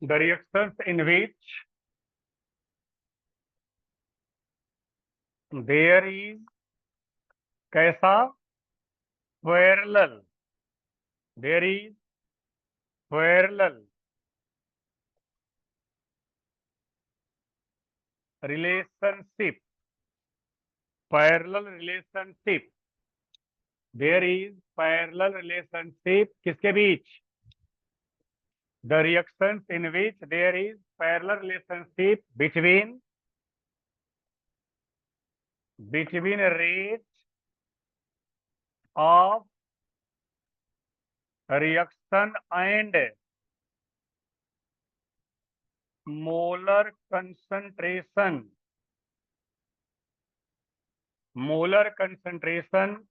The reactions in which there is कैसा parallel, there is parallel relationship, parallel relationship, there is parallel relationship किसके बीच? The reactions in which there is parallel relationship between rate of reaction and molar concentration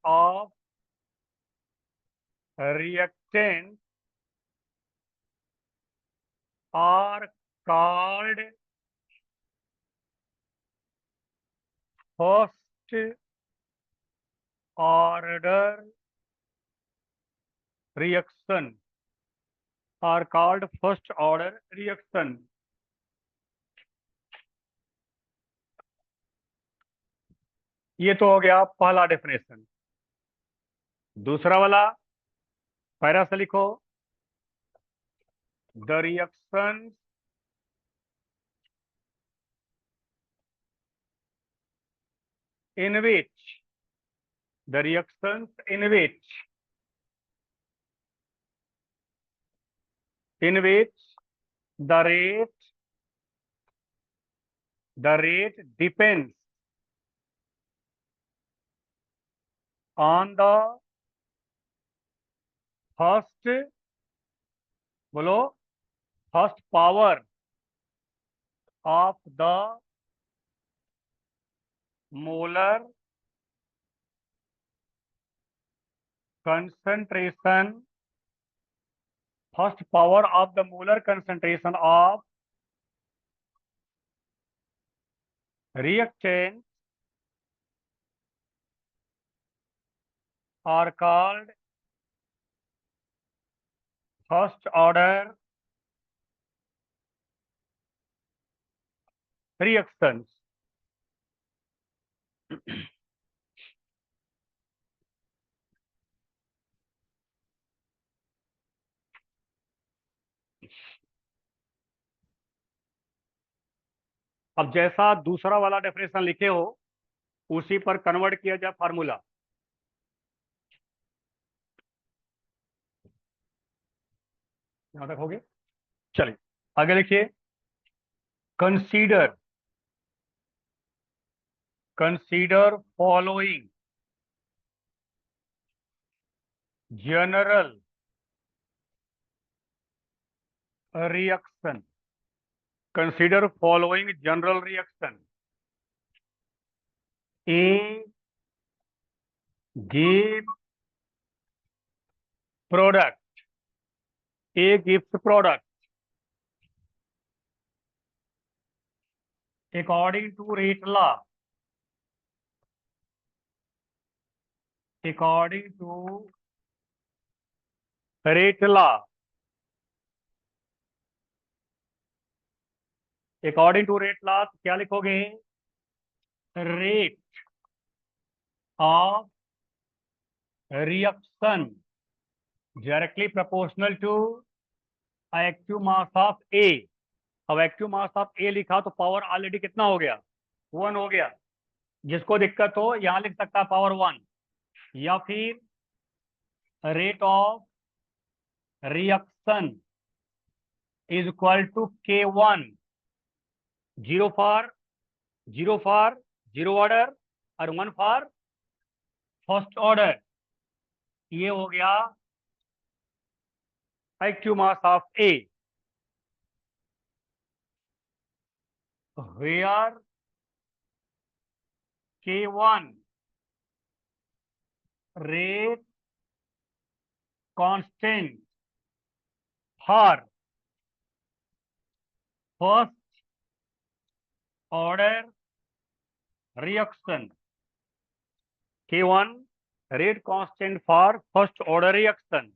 of reactant are called first order reaction, are called first order reaction. ये तो हो गया पहला definition. दूसरा वाला para से लिखो, the reaction in which the reactions in which the rate depends on the first, बोलो, first power of the molar concentration, first power of the molar concentration of reactant are called first order reactions. अब जैसा दूसरा वाला definition लिखे हो उसी पर convert किया जाए फार्मूला। यहां तक हो गया, चलिए आगे लिखिए। Consider following general reaction. Consider following general reaction. A gives product. A gives product according to rate law. According to rate law. According to rate law तो क्या लिखोगे? Rate of reaction directly proportional to active mass of A. अब active mass of A लिखा तो power already कितना हो गया? 1 हो गया। जिसको दिक्कत हो यहां लिख सकता है पावर 1, या फिर rate of reaction is equal to K1, 0 for 0 order और 1 फॉर फर्स्ट ऑर्डर। ये हो गया active mass of A, where K1 rate constant for first order reaction. K1 rate constant for first order reaction.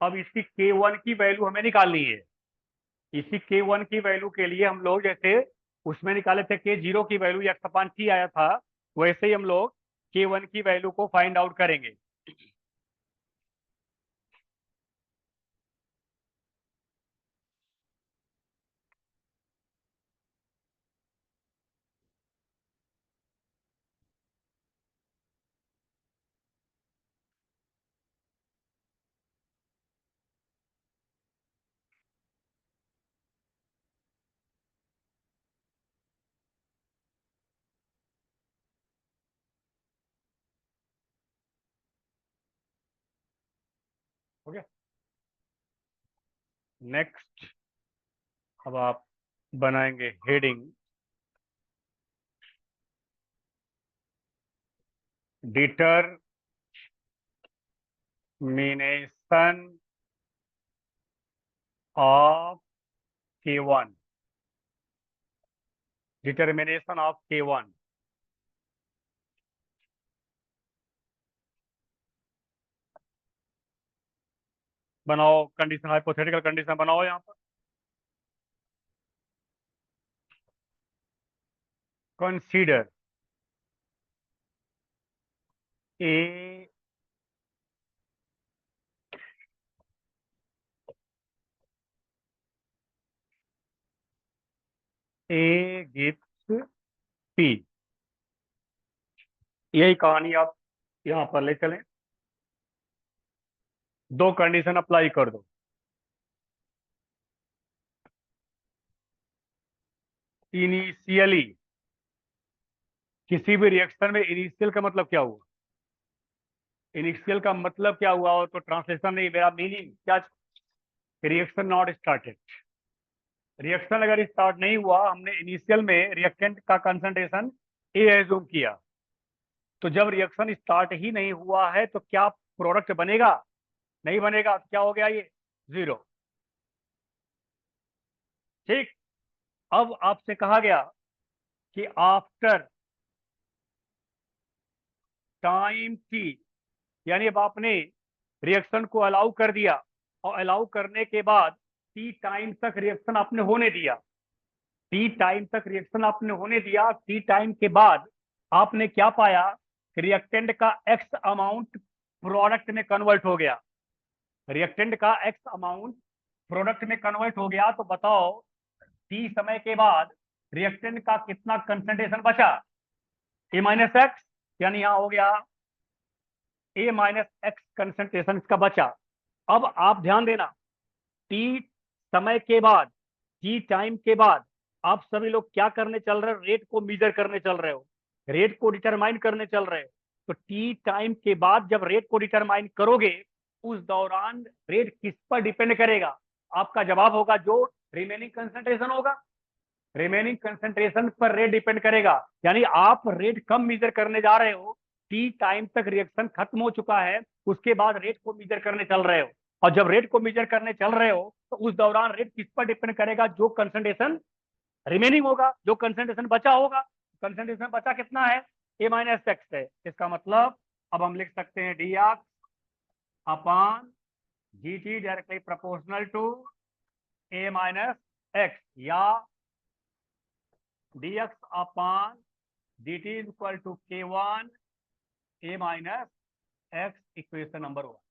अब इसकी K1 की value हमें निकालनी है। इसी K1 की वैल्यू के लिए हम लोग जैसे उसमें निकाले थे K0 की वैल्यू x/t आया था, वैसे ही हम लोग K1 की वैल्यू को फाइंड आउट करेंगे। हो गया। नेक्स्ट, अब आप बनाएंगे heading determination of K1। Determination of K1 बनाओ। कंडीशन, हाइपोथेटिकल कंडीशन बनाओ यहाँ पर। Consider a A gives P. यही कहानी आप यहाँ पर ले चलें। दो कंडीशन अप्लाई कर दो। इनिशियली, किसी भी रिएक्शन में इनिशियल का मतलब क्या हुआ? इनिशियल का मतलब क्या हुआ? और तो ट्रांसलेशन नहीं, मेरा मीनिंग क्या? Reaction not started. रिएक्शन अगर स्टार्ट नहीं हुआ, हमने इनिशियल में रिएक्टेंट का कंसंट्रेशन ए एज्यूम किया, तो जब रिएक्शन स्टार्ट ही नहीं हुआ है तो क्या प्रोडक्ट बनेगा? नहीं बनेगा। क्या हो गया ये? जीरो। ठीक। अब आपसे कहा गया कि आफ्टर टाइम टी, यानी अब आपने रिएक्शन को अलाउ कर दिया, और अलाउ करने के बाद टी टाइम तक रिएक्शन आपने होने दिया। टी टाइम तक रिएक्शन आपने होने दिया। टी टाइम के बाद आपने क्या पाया? रिएक्टेंट का एक्स अमाउंट प्रोडक्ट में कन्वर्ट हो गया। रिएक्टेंट का एक्स अमाउंट प्रोडक्ट में कन्वर्ट हो गया। तो बताओ, टी समय के बाद रिएक्टेंट का कितना कंसंट्रेशन बचा? A-x, यानी यहाँ हो गया A-x कंसंट्रेशन इसका बचा। अब आप ध्यान देना, टी समय के बाद, टी टाइम के बाद आप सभी लोग क्या करने चल रहे हो? रेट को मीजर करने चल रहे हो, रेट को डिटरमाइन करने चल रहे हो। तो टी टाइम के बाद जब रेट को डिटरमाइन करोगे, उस दौरान रेट किस पर डिपेंड करेगा? आपका जवाब होगा जो रिमेनिंग कंसंट्रेशन होगा। रिमेनिंग कंसंट्रेशन पर रेट डिपेंड करेगा। यानी आप रेट कम मीजर करने जा रहे हो। टी टाइम तक रिएक्शन खत्म हो चुका है, उसके बाद रेट को मीजर करने चल रहे हो। और जब रेट को मीजर करने चल रहे हो, तो उस दौरान रेट किस पर डिपेंड करेगा? जो कंसंट्रेशन रिमेनिंग होगा, जो कंसंट्रेशन बचा होगा। कंसंट्रेशन बचा कितना है? A-x है। इसका मतलब अब हम लिख सकते हैं dx upon dt directly proportional to A-x, या dx upon dt equal to K1 A-x, equation number 1।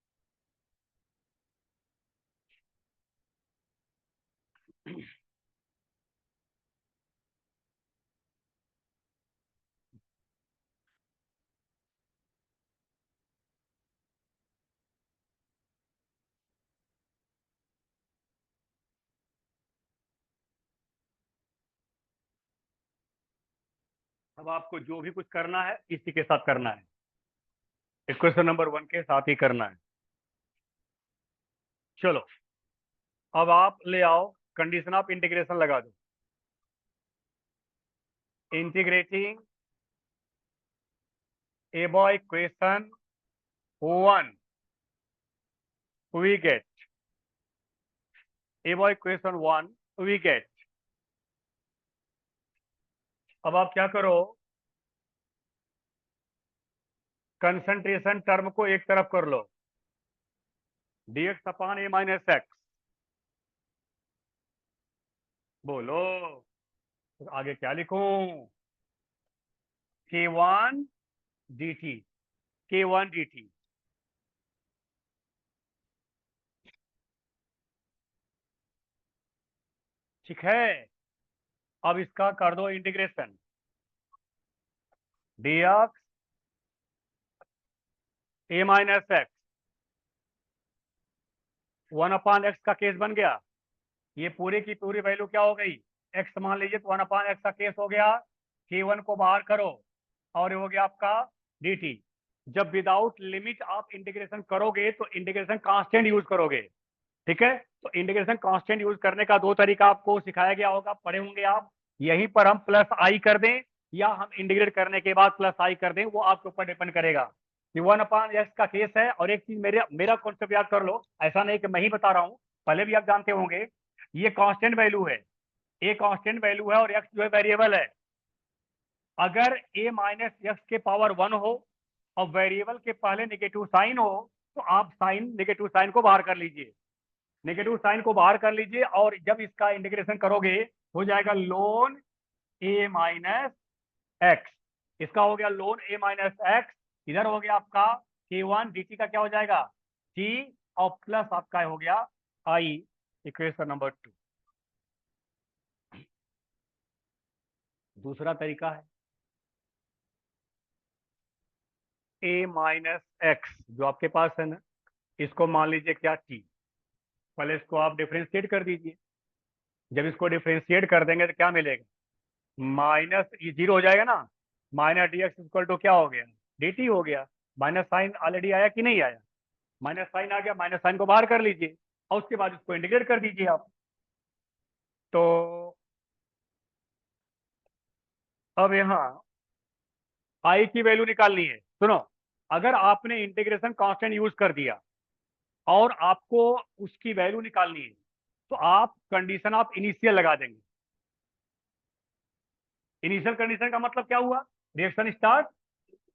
अब आपको जो भी कुछ करना है इसी के साथ करना है, इक्वेशन नंबर 1 के साथ ही करना है। चलो, अब आप ले आओ कंडीशन ऑफ इंटीग्रेशन लगा दो। Integrating above equation 1 we get, above equation 1 we get। अब आप क्या करो, कंसंट्रेशन टर्म को एक तरफ कर लो, dx upon a minus x. बोलो तो आगे क्या लिखूं? k1 dt, k1 dt। ठीक है, अब इसका कर दो integration. dx a minus x, 1/x का केस बन गया। ये पूरी की पूरी वैल्यू क्या हो गई? x मान लीजिए तो 1/x का केस हो गया। k1 को बाहर करो और ये हो गया आपका dt। जब विदाउट लिमिट आप इंटीग्रेशन करोगे तो इंटीग्रेशन कांस्टेंट यूज करोगे। ठीक है, तो इंटीग्रेशन कांस्टेंट यूज करने का दो तरीका आपको सिखाया गया होगा, पढ़े होंगे आप। यहीं पर हम प्लस आई कर दें या हम इंटीग्रेट करने के बाद प्लस आई कर दें, वो आपके ऊपर डिपेंड करेगा। कि 1/x का केस है। और एक चीज मेरे मेरा कॉन्सेप्ट याद कर लो, ऐसा नहीं कि मैं ही बता रहा हूँ, पहले भी आप जानते होंगे। ये कांस्टेंट वैल्यू है, ए कांस्टेंट वैल्यू है और एक्स जो है वेरिएबल है। अगर ए माइनस एक्स के पावर 1 हो और वेरिएबल के पहले नेगेटिव साइन हो, तो आप साइन नेगेटिव साइन को बाहर कर लीजिए। नेगेटिव साइन को बाहर कर लीजिए और जब इसका इंटीग्रेशन करोगे हो जाएगा लोन ए माइनस एक्स। इसका हो गया लोन ए माइनस एक्स। इधर हो गया आपका k1 dt का क्या हो जाएगा? t और प्लस आपका हो गया आई। Equation number 2। दूसरा तरीका है a माइनस एक्स जो आपके पास है ना, इसको मान लीजिए क्या t। पहले इसको आप डिफ्रेंशिएट कर दीजिए। जब इसको डिफ्रेंशिएट कर देंगे तो क्या मिलेगा? माइनस ये जीरो हो जाएगा ना। Minus D X equal to क्या हो गया? डी टी हो गया। माइनस साइन ऑलरेडी आया कि नहीं आया? माइनस साइन आ गया, माइनस साइन को बाहर कर लीजिए और उसके बाद इसको इंटीग्रेट कर दीजिए आप। तो अब यहाँ आई की वैल्यू निकालनी है। सुनो, अगर आपने इंटीग्रेशन कांस्टेंट यूज कर दिया और आपको उसकी वैल्यू निकालनी है, तो आप कंडीशन आप इनिशियल लगा देंगे। इनिशियल कंडीशन का मतलब क्या हुआ? Reaction start.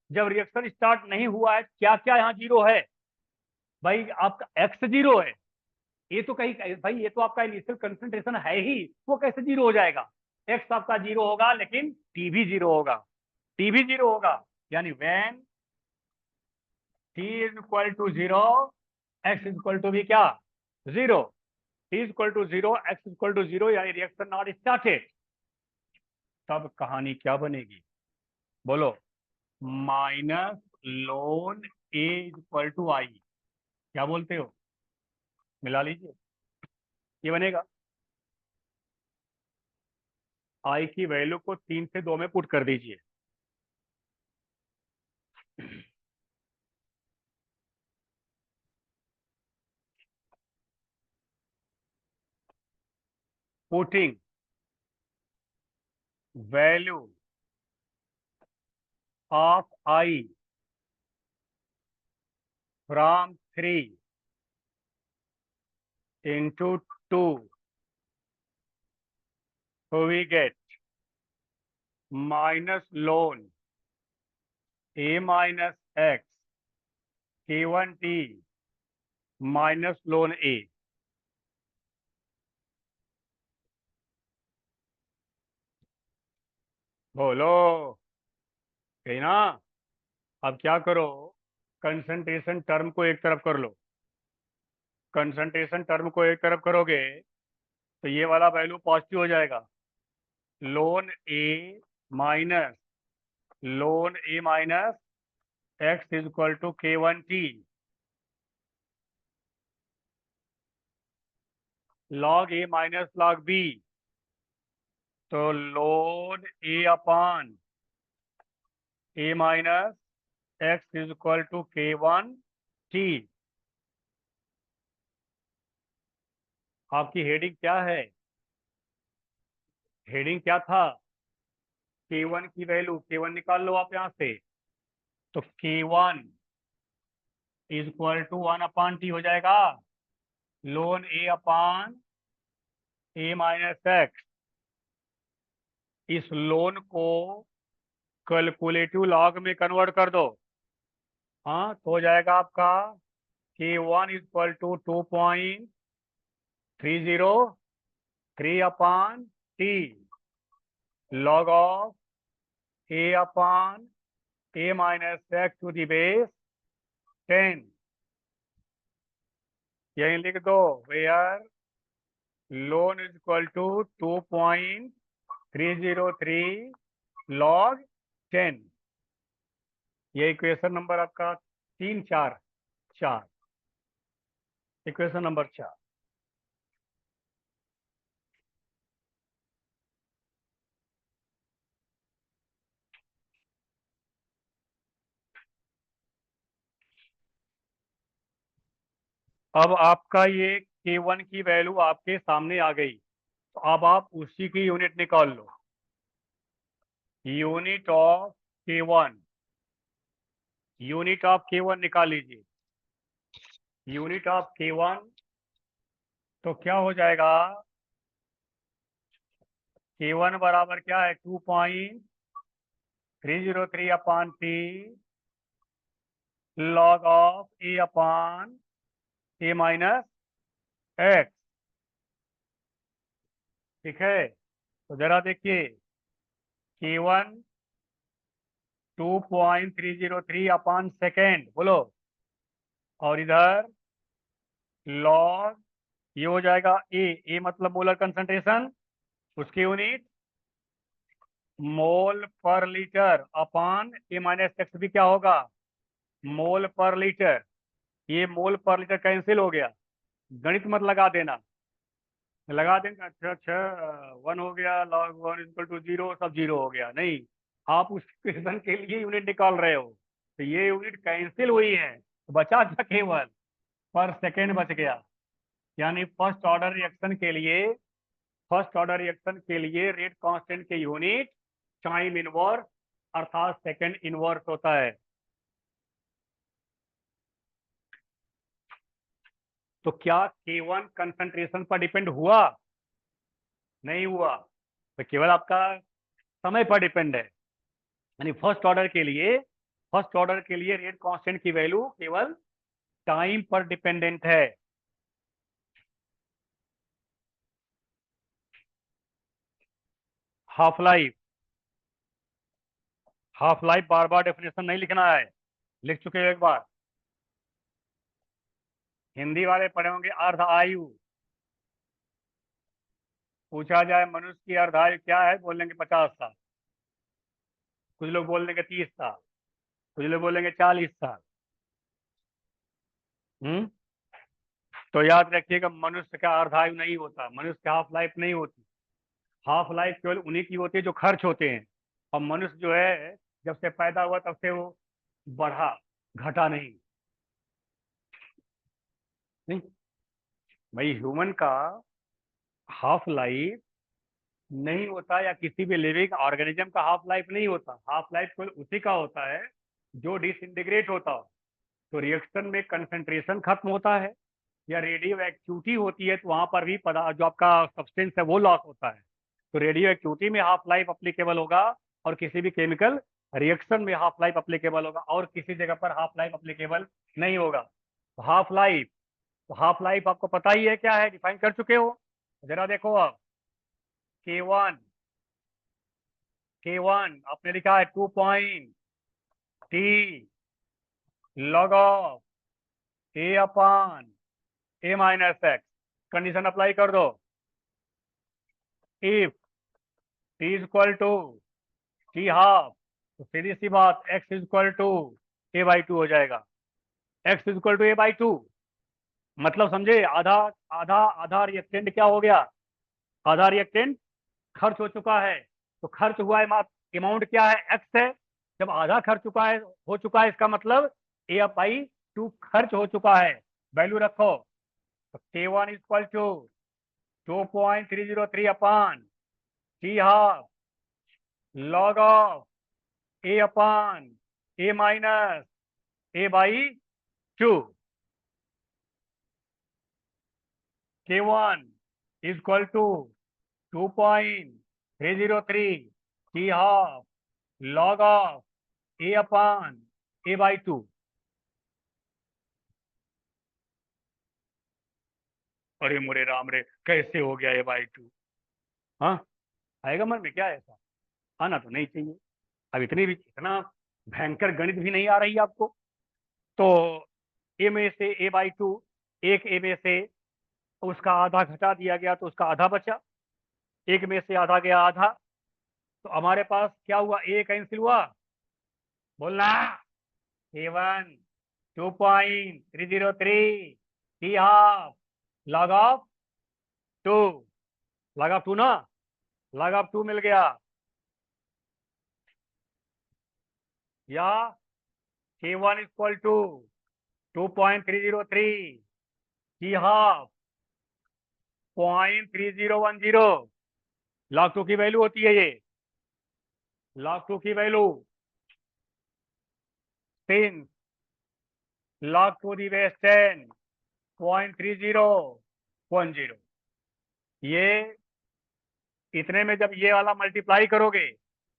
जब रिएक्शन स्टार्ट नहीं हुआ है, क्या क्या यहाँ जीरो है? भाई आपका एक्स जीरो है। ये तो कहीं भाई ये तो आपका इनिशियल कंसंट्रेशन है ही, वो कैसे जीरो हो जाएगा? एक्स आपका जीरो होगा लेकिन टी भी जीरो होगा। टी भी जीरो होगा, यानी when T is equal to zero, X is equal to भी क्या? Zero. T is equal to zero, X is equal to zero, यानी रिएक्शन नॉट स्टार्टेड। तब कहानी क्या बनेगी? बोलो। माइनस लोन A is equal to I. क्या बोलते हो? मिला लीजिए, ये बनेगा। आई की वैल्यू को 3 से 2 में पुट कर दीजिए। Putting value of I from 3 into 2, so we get minus ln a minus x k1t minus ln a। बोलो कहीं ना। अब क्या करो? कंसंट्रेशन टर्म को एक तरफ कर लो। कंसंट्रेशन टर्म को एक तरफ करोगे तो ये वाला वैल्यू पॉजिटिव हो जाएगा। Ln A minus X is equal to k1t log a minus log b। तो ln A upon A minus X is equal to k1t। आपकी हेडिंग क्या है? हेडिंग क्या था? k1 की वैल्यू k1 निकाल लो आप यहाँ से। तो k1 is equal to 1/t हो जाएगा। Ln A upon A minus x. इस लोन को कैलकुलेटिव लॉग में कन्वर्ट कर दो। हाँ, तो हो जाएगा आपका K1 is equal to 2.303 upon T log of A upon A minus x to the base 10. यही लिख दो, where ln is equal to 2.303 log 10. ये इक्वेशन नंबर आपका 4 इक्वेशन नंबर 4. अब आपका ये K1 की वैल्यू आपके सामने आ गई, तो अब आप उसी की यूनिट निकाल लो. Unit of K1, unit of K1 निकाल लीजिए. यूनिट ऑफ K1 तो क्या हो जाएगा? K1 बराबर क्या है? 2.303 upon T log of A upon A minus x. ठीक है, तो जरा देखिए, K1 2.303 अपॉन सेकेंड, बोलो, और इधर लॉग, ये हो जाएगा ए मतलब मोलर कंसंट्रेशन, उसकी यूनिट मोल पर litre upon A minus x भी क्या होगा? मोल पर लीटर. ये मोल पर लीटर कैंसिल हो गया, गणित मत लगा देना. लगा देंगे, अच्छा अच्छा 1 हो गया, log 1 इक्वल टू 0, सब 0 हो गया. नहीं, आप उस इक्वेशन के लिए यूनिट निकाल रहे हो, तो ये यूनिट कैंसिल हुई है, तो बचा क्या? केवल पर सेकेंड बच गया. यानी फर्स्ट ऑर्डर रिएक्शन के लिए रेट कांस्टेंट के यूनिट टाइम इनवर्स अर्थात सेकेंड इनवर्स होता है. तो क्या K1 कंसंट्रेशन पर डिपेंड हुआ? नहीं हुआ, तो केवल आपका समय पर डिपेंड है. यानी फर्स्ट ऑर्डर के लिए रेट कांस्टेंट की वैल्यू केवल टाइम पर डिपेंडेंट है. हाफ लाइफ बार बार डेफिनेशन नहीं लिखना है, लिख चुके हो एक बार. हिंदी वाले पढ़े होंगे अर्ध आयु. पूछा जाए मनुष्य की अर्ध आयु क्या है, बोलेंगे 50 साल. कुछ लोग बोल देंगे 30 साल, कुछ लोग बोलेंगे 40 साल. हम्म, तो याद रखिएगा, मनुष्य का अर्धायु नहीं होता, मनुष्य की हाफ लाइफ नहीं होती. हाफ लाइफ केवल उन्हीं की होती है जो खर्च होते हैं. और मनुष्य जो है, जब से पैदा हुआ तब से वो बढ़ा, घटा नहीं. नहीं भाई, ह्यूमन का हाफ लाइफ नहीं होता, या किसी भी लिविंग ऑर्गेनिज्म का हाफ लाइफ नहीं होता. हाफ लाइफ केवल उसी का होता है जो डिसइंटीग्रेट होता हो. तो रिएक्शन में कंसंट्रेशन खत्म होता है, या रेडियो एक्टिविटी होती है, तो वहां पर भी पदार्थ जो आपका सब्सटेंस है वो लॉस होता है. तो रेडियो एक्टिविटी में हाफ लाइफ अप्लीकेबल होगा, और किसी भी केमिकल रिएक्शन में हाफ लाइफ अप्लीकेबल होगा, और किसी जगह पर हाफ लाइफ अप्लीकेबल नहीं होगा. तो हाफ लाइफ आपको पता ही है क्या है, डिफाइन कर चुके हो. जरा देखो अब, के वन आपने लिखा है 2.T log of A upon A minus X. Condition apply कर दो. If T is equal to T half, तो सीधी सी बात x is equal to a/2 हो जाएगा. x is equal to a/2 मतलब समझे, आधा आधा आधा रिएक्टेंट क्या हो गया? आधा रिएक्टेंट खर्च हो चुका है. तो खर्च हुआ है अमाउंट क्या है? x है. जब आधा खर्च हो चुका है, इसका मतलब a/2 खर्च हो चुका है. वैल्यू रखो. तो K1 is equal to 2.303 upon T half log of A upon A minus a/2. K1 is equal to 2.303 T half log of A upon A/2. अरे मोरे राम रे, कैसे हो गया ये बाई टू? हाँ, आएगा मन में क्या ऐसा? आना तो नहीं चाहिए। अब इतना भयंकर गणित भी नहीं आ रही आपको। तो ए में से ए बाई टू, एक ए में से उसका आधा घटा दिया गया तो उसका आधा बचा, एक में से आधा गया आधा, तो हमारे पास क्या हुआ? ए कैंसिल हुआ, बोलना। A1 2.303 T half log of two, log of two ना, लॉग ऑफ टू मिल गया, या K1 equal to 2.303 T half 0.3010, log two की वैल्यू होती है ये, लॉग टू की value 10 log to the base 10 0.3010, ये इतने में जब ये वाला मल्टीप्लाई करोगे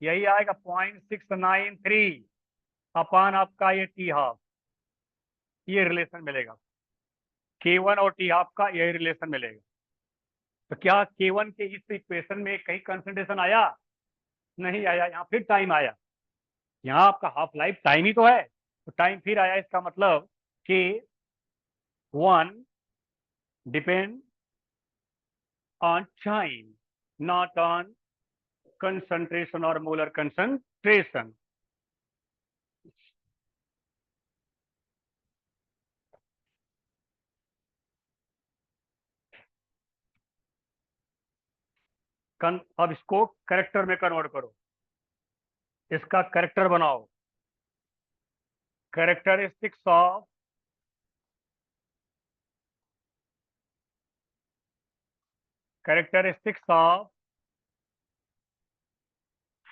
यही आएगा 0.693 अपान आपका ये टी हाफ, ये रिलेशन मिलेगा। K1 और टी हाफ का यही रिलेशन मिलेगा। तो क्या K1 के इस इक्वेशन में कहीं कंसंट्रेशन आया? नहीं आया, यहाँ फिर टाइम आया। यहाँ आपका हाफ लाइफ टाइम ही तो है, तो टाइम फिर आया, इसका मतलब K1 depend on time, not on concentration or molar concentration. अब इसको कैरेक्टर में कन्वर्ट करो, इसका कैरेक्टर बनाओ। Characteristics of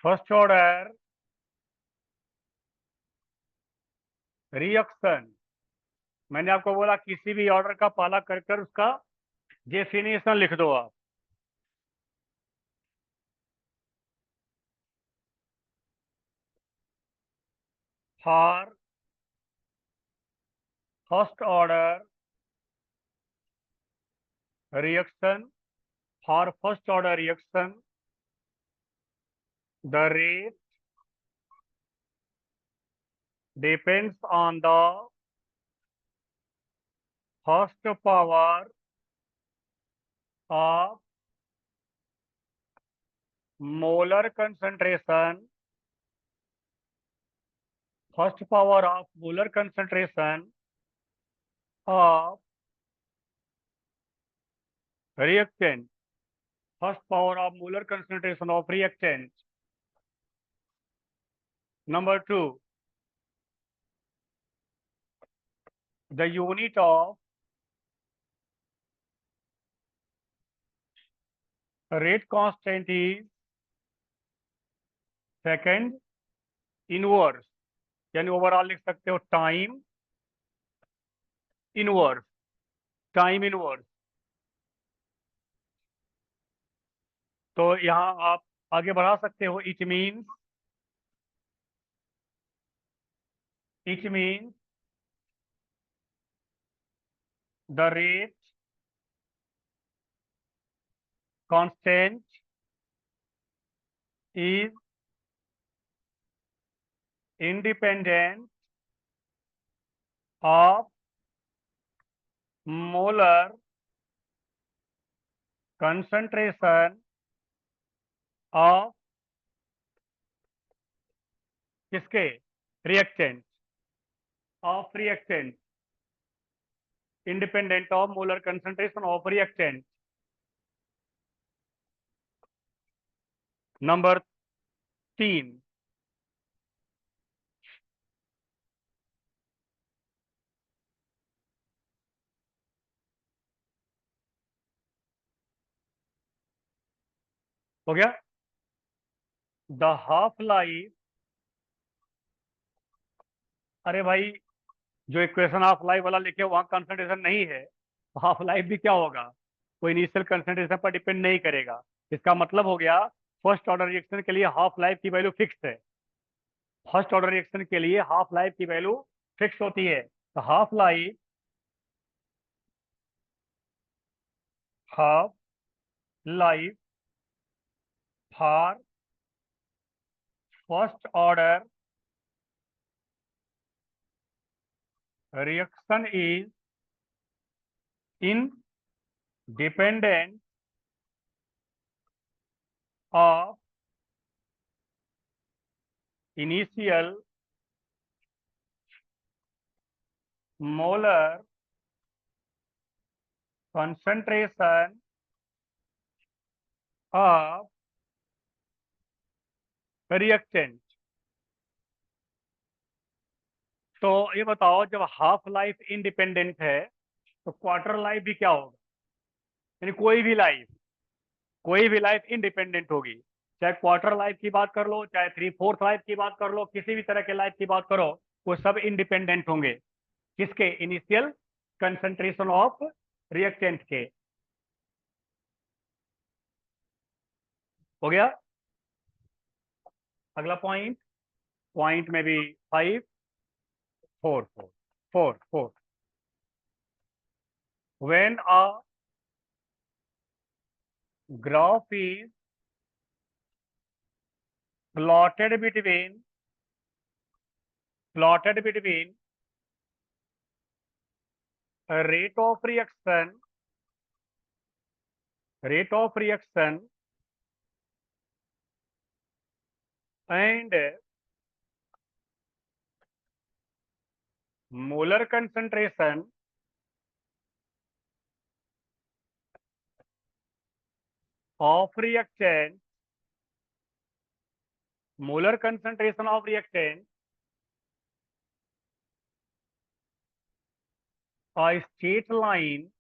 first order reaction. मैंने आपको बोला किसी भी ऑर्डर का पहला कैरेक्टर उसका डेफिनेशन लिख दो आप। For first order reaction, for first order reaction the rate depends on the first power of molar concentration, first power of molar concentration of reactant, first power of molar concentration of reactant. Number two, the unit of rate constant is second inverse, यानी overall लिख सकते हो time inverse, time inverse. तो यहाँ आप आगे बढ़ा सकते हो, it means the rate constant is independent of molar concentration of किसके? Reactant, of reactant, independent of molar concentration of reactant. Number 3, हो गया। द हाफ लाइफ, अरे भाई जो इक्वेशन हाफ लाइफ वाला लिखे वहां कंसंट्रेशन नहीं है, तो हाफ लाइफ भी क्या होगा? कोई इनिशियल कंसंट्रेशन पर डिपेंड नहीं करेगा। इसका मतलब हो गया फर्स्ट ऑर्डर रिएक्शन के लिए हाफ लाइफ की वैल्यू फिक्स है, फर्स्ट ऑर्डर रिएक्शन के लिए हाफ लाइफ की वैल्यू फिक्स होती है। तो half life half life for first order reaction is independent of initial molar concentration of reactant। तो ये बताओ, जब हाफ लाइफ इंडिपेंडेंट है तो क्वार्टर लाइफ भी क्या होगा? यानी कोई भी लाइफ इंडिपेंडेंट होगी। चाहे क्वार्टर लाइफ की बात कर लो, चाहे 3/4 लाइफ की बात कर लो, किसी भी तरह के लाइफ की बात करो, वो सब इंडिपेंडेंट होंगे किसके? इनिशियल कंसंट्रेशन ऑफ रिएक्टेंट के। हो गया। अगला पॉइंट, पॉइंट में भी 5 4 4 4 4 when a graph is plotted between rate of reaction and molar concentration of reactant, molar concentration of reactant, a straight line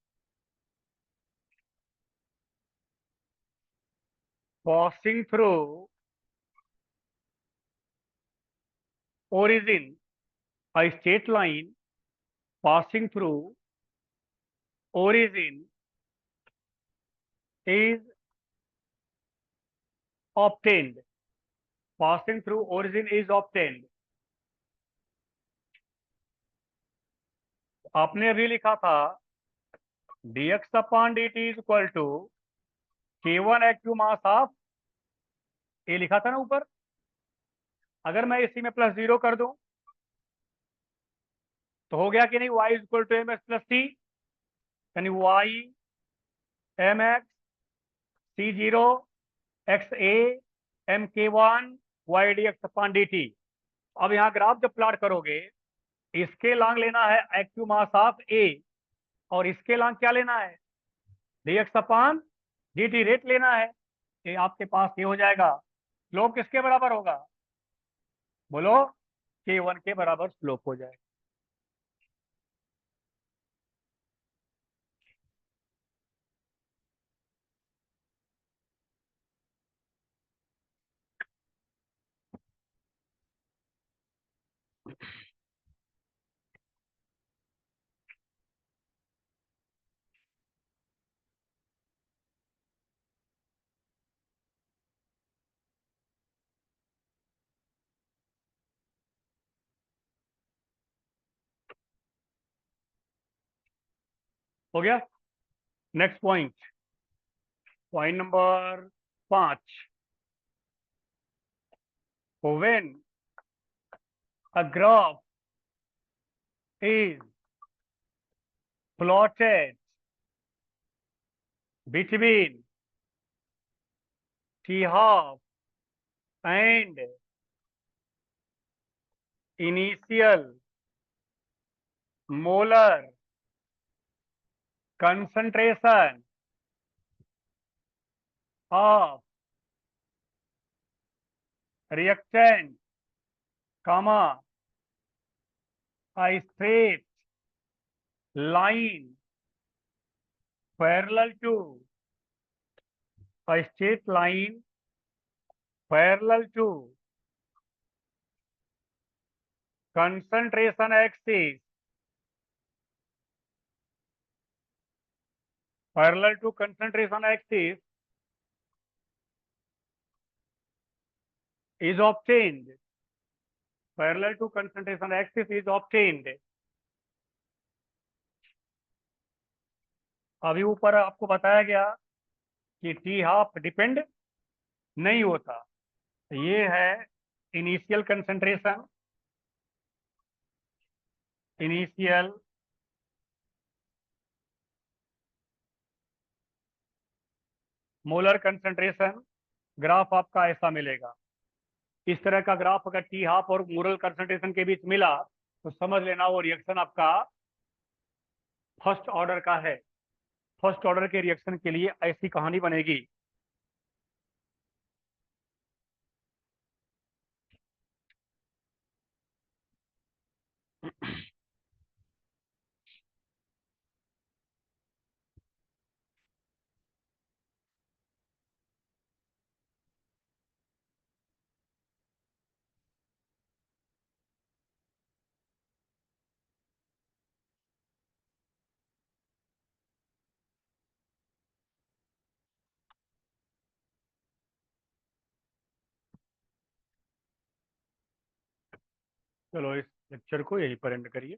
passing through origin, a straight line passing through origin is obtained, passing through origin is obtained। आपने अभी लिखा था dx upon dt is equal to K1 active mass of A, लिखा था ना ऊपर। अगर मैं इसी में +0 कर दूं तो हो गया कि नहीं? y is equal to M X plus C, यानी y M X C zero X A M K1 Y D X upon D T. अब यहाँ ग्राफ जब प्लॉट करोगे, इसके लॉन्ग लेना है एक्टिव मास ऑफ ए, और इसके लॉन्ग क्या लेना है? dx अपॉन dt रेट लेना है। ये आपके पास ये हो जाएगा। स्लोप किसके बराबर होगा? बोलो। K1 के बराबर स्लोप हो जाएगा। हो गया। Next point, point number 5। When a graph is plotted between t half and initial molar concentration of reactant, comma, a straight line parallel to a straight line parallel to concentration axis, parallel to concentration axis is obtained, parallel to concentration axis is obtained अभी ऊपर आपको बताया गया कि T half depend नहीं होता। तो ये है initial concentration, initial molar concentration. Graph आपका ऐसा मिलेगा। इस तरह का ग्राफ अगर टी हाफ और मोलर कंसंट्रेशन के बीच मिला तो समझ लेना वो रिएक्शन आपका फर्स्ट ऑर्डर का है। फर्स्ट ऑर्डर के रिएक्शन के लिए ऐसी कहानी बनेगी। चलो इस लेक्चर को यहीं पर एंड करिए।